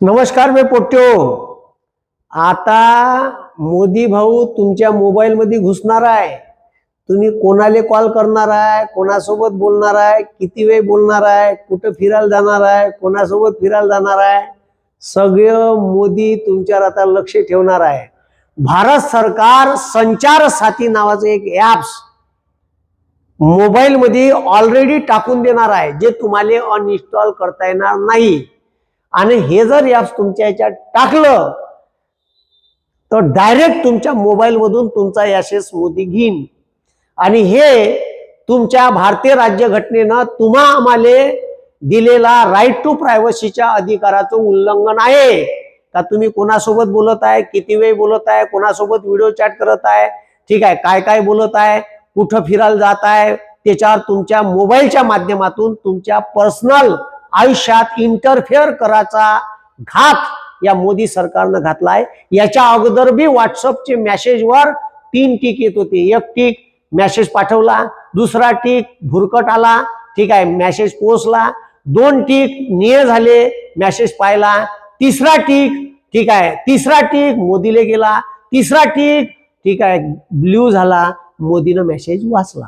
नमस्कार, मी पोट्यो. आता मोदी भाऊ तुमच्या मोबाईल मध्ये घुसणार आहे. तुम्ही कोणाला कॉल करणार आहे, कोणासोबत बोलणार आहे, किती वेळ बोलणार आहे, कुठं फिरायला जाणार आहे, कोणासोबत फिरायला जाणार आहे, सगळं मोदी तुमच्यावर आता लक्ष ठेवणार आहे. भारत सरकार संचार साथी नावाचं एक ॲप्स मोबाईल मध्ये ऑलरेडी टाकून देणार आहे, जे तुम्हाला अनइन्स्टॉल करता येणार नाही. आणि हे जर ॲप्स तुमच्या याच्यात टाकलं तर डायरेक्ट तुमच्या मोबाईल मधून तुमचा ॲक्सेस मोदी घेईन. आणि हे तुमच्या भारतीय राज्यघटनेनं तुम्हा आम्हाला दिलेला राईट टू प्रायव्हसीच्या अधिकाराचं उल्लंघन आहे. का तुम्ही कोणासोबत बोलत आहे, किती वेळ बोलत आहे, कोणासोबत व्हिडिओ चॅट करत आहे, ठीक आहे, काय काय बोलत आहे, कुठं फिरायला जात आहे, त्याच्यावर तुमच्या मोबाईलच्या माध्यमातून तुमच्या पर्सनल आयुष्यात इंटरफेअर करायचा घात या मोदी सरकारनं घातलाय. याच्या अगोदर बी व्हॉट्सअपचे मेसेजवर 3 टिक येत होते. एक टिक मेसेज पाठवला, दुसरा टिक भुरकट आला, ठीक आहे, मेसेज पोहोचला, 2 टिक निये झाले, मेसेज पाहिला, तिसरा टिक, ठीक आहे, तिसरा टिक मोदीले गेला, तिसरा टिक, ठीक आहे, ब्ल्यू झाला, मोदीनं मेसेज वाचला.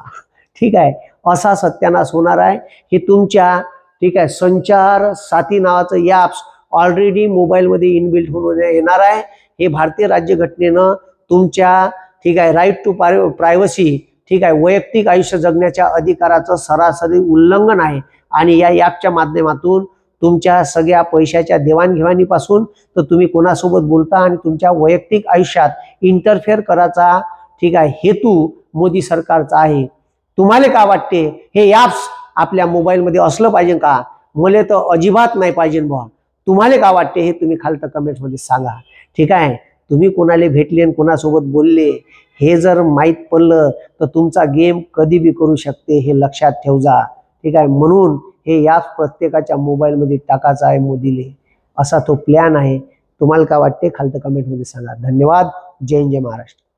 ठीक आहे, असा सत्यानाश होणार आहे. हे तुमच्या, ठीक आहे, संचार साथी नावाचं ॲप्स ऑलरेडी मोबाईलमध्ये इनबिल्ट होऊन येणार आहे. हे भारतीय राज्यघटनेनं तुमच्या, ठीक आहे, राईट टू प्रायव्हसी, ठीक आहे, वैयक्तिक आयुष्य जगण्याच्या अधिकाराचं सरासरी उल्लंघन आहे. आणि या ॲपच्या माध्यमातून तुमच्या सगळ्या पैशाच्या देवाणघेवाणीपासून तर तुम्ही कोणासोबत बोलता आणि तुमच्या वैयक्तिक आयुष्यात इंटरफेअर करायचा, ठीक आहे, हेतू मोदी सरकारचा आहे. तुम्हाला काय वाटते, हे ॲप्स आपल्या मोबाईलमध्ये असलं पाहिजे का? मला तर अजिबात नाही पाहिजे बुवा. तुम्हाला काय वाटते हे तुम्ही खालतं कमेंट्समध्ये सांगा. ठीक आहे, तुम्ही कोणाला भेटले आणि कोणासोबत बोलले हे जर माहीत पडलं तर तुमचा गेम कधी बी करू शकते, हे लक्षात ठेव जा. ठीक आहे, म्हणून हे ॲप्स प्रत्येकाच्या मोबाईलमध्ये टाकायचं आहे मोदीले, असा तो प्लॅन आहे. तुम्हाला काय वाटते खालतं कमेंटमध्ये सांगा. धन्यवाद. जय हिंद, जय महाराष्ट्र.